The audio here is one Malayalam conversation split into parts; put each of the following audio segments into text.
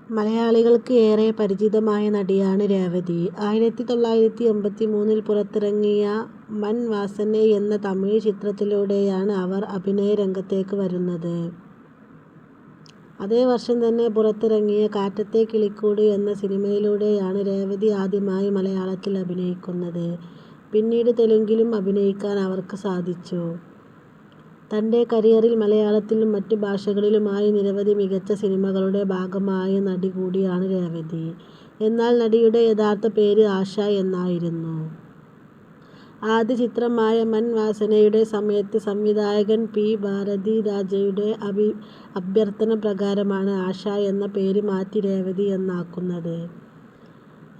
മലയാളികൾക്ക് ഏറെ പരിചിതമായ നടിയാണ് രേവതി. 1983 പുറത്തിറങ്ങിയ മൻ വാസനെ എന്ന തമിഴ് ചിത്രത്തിലൂടെയാണ് അവർ അഭിനയ രംഗത്തേക്ക് വരുന്നത്. അതേ വർഷം തന്നെ പുറത്തിറങ്ങിയ കാറ്റത്തെ കിളിക്കൂട് എന്ന സിനിമയിലൂടെയാണ് രേവതി ആദ്യമായി മലയാളത്തിൽ അഭിനയിക്കുന്നത്. പിന്നീട് തെലുങ്കിലും അഭിനയിക്കാൻ അവർക്ക് സാധിച്ചു. തൻ്റെ കരിയറിൽ മലയാളത്തിലും മറ്റു ഭാഷകളിലുമായി നിരവധി മികച്ച സിനിമകളുടെ ഭാഗമായ നടി കൂടിയാണ് രേവതി. എന്നാൽ നടിയുടെ യഥാർത്ഥ പേര് ആശ എന്നായിരുന്നു. ആദ്യ ചിത്രമായ മൻ വാസനയുടെ സമയത്ത് സംവിധായകൻ പി. ഭാരതിരാജയുടെ അഭ്യർത്ഥന പ്രകാരമാണ് ആശ എന്ന പേര് മാറ്റി രേവതി എന്നാക്കുന്നത്.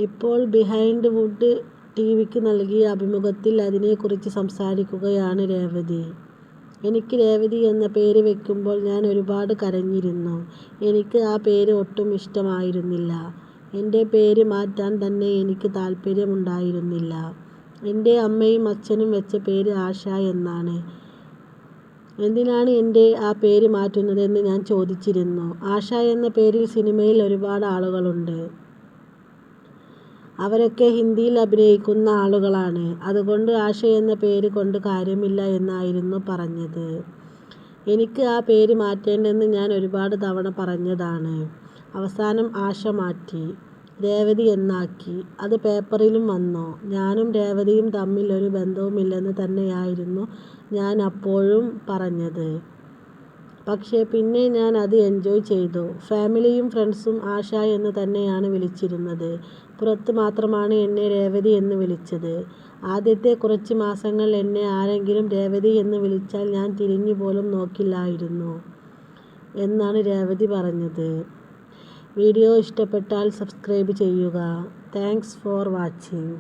ഇപ്പോൾ ബിഹൈൻഡ് വുഡ് ടിവിക്ക് നൽകിയ അഭിമുഖത്തിൽ അതിനെക്കുറിച്ച് സംസാരിക്കുകയാണ് രേവതി. എനിക്ക് രേവതി എന്ന പേര് വെക്കുമ്പോൾ ഞാൻ ഒരുപാട് കരഞ്ഞിരുന്നു. എനിക്ക് ആ പേര് ഒട്ടും ഇഷ്ടമായിരുന്നില്ല. എൻ്റെ പേര് മാറ്റാൻ തന്നെ എനിക്ക് താല്പര്യമുണ്ടായിരുന്നില്ല. എൻ്റെ അമ്മയും അച്ഛനും വെച്ച പേര് ആശ എന്നാണ്. എന്തിനാണ് എൻ്റെ ആ പേര് മാറ്റുന്നതെന്ന് ഞാൻ ചോദിച്ചിരുന്നു. ആശ എന്ന പേരിൽ സിനിമയിൽ ഒരുപാട് ആളുകളുണ്ട്. അവരൊക്കെ ഹിന്ദിയിൽ അഭിനയിക്കുന്ന ആളുകളാണ്. അതുകൊണ്ട് ആശ എന്ന പേര് കൊണ്ട് കാര്യമില്ല എന്നായിരുന്നു പറഞ്ഞത്. എനിക്ക് ആ പേര് മാറ്റേണ്ടെന്ന് ഞാൻ ഒരുപാട് തവണ പറഞ്ഞതാണ്. അവസാനം ആശ മാറ്റി രേവതി എന്നാക്കി. അത് പേപ്പറിലും വന്നു. ഞാനും രേവതിയും തമ്മിൽ ഒരു ബന്ധവുമില്ലെന്ന് തന്നെയായിരുന്നു ഞാൻ അപ്പോഴും പറഞ്ഞത്. പക്ഷേ പിന്നെ ഞാൻ അത് എൻജോയ് ചെയ്തു. ഫാമിലിയും ഫ്രണ്ട്സും ആശ എന്ന് തന്നെയാണ് വിളിച്ചിരുന്നത്. പുറത്ത് മാത്രമാണ് എന്നെ രേവതി എന്ന് വിളിച്ചത്. ആദ്യത്തെ കുറച്ച് മാസങ്ങൾ എന്നെ ആരെങ്കിലും രേവതി എന്ന് വിളിച്ചാൽ ഞാൻ തിരിഞ്ഞു പോലും നോക്കില്ലായിരുന്നു എന്നാണ് രേവതി പറഞ്ഞത്. വീഡിയോ ഇഷ്ടപ്പെട്ടാൽ സബ്സ്ക്രൈബ് ചെയ്യുക. Thanks for watching.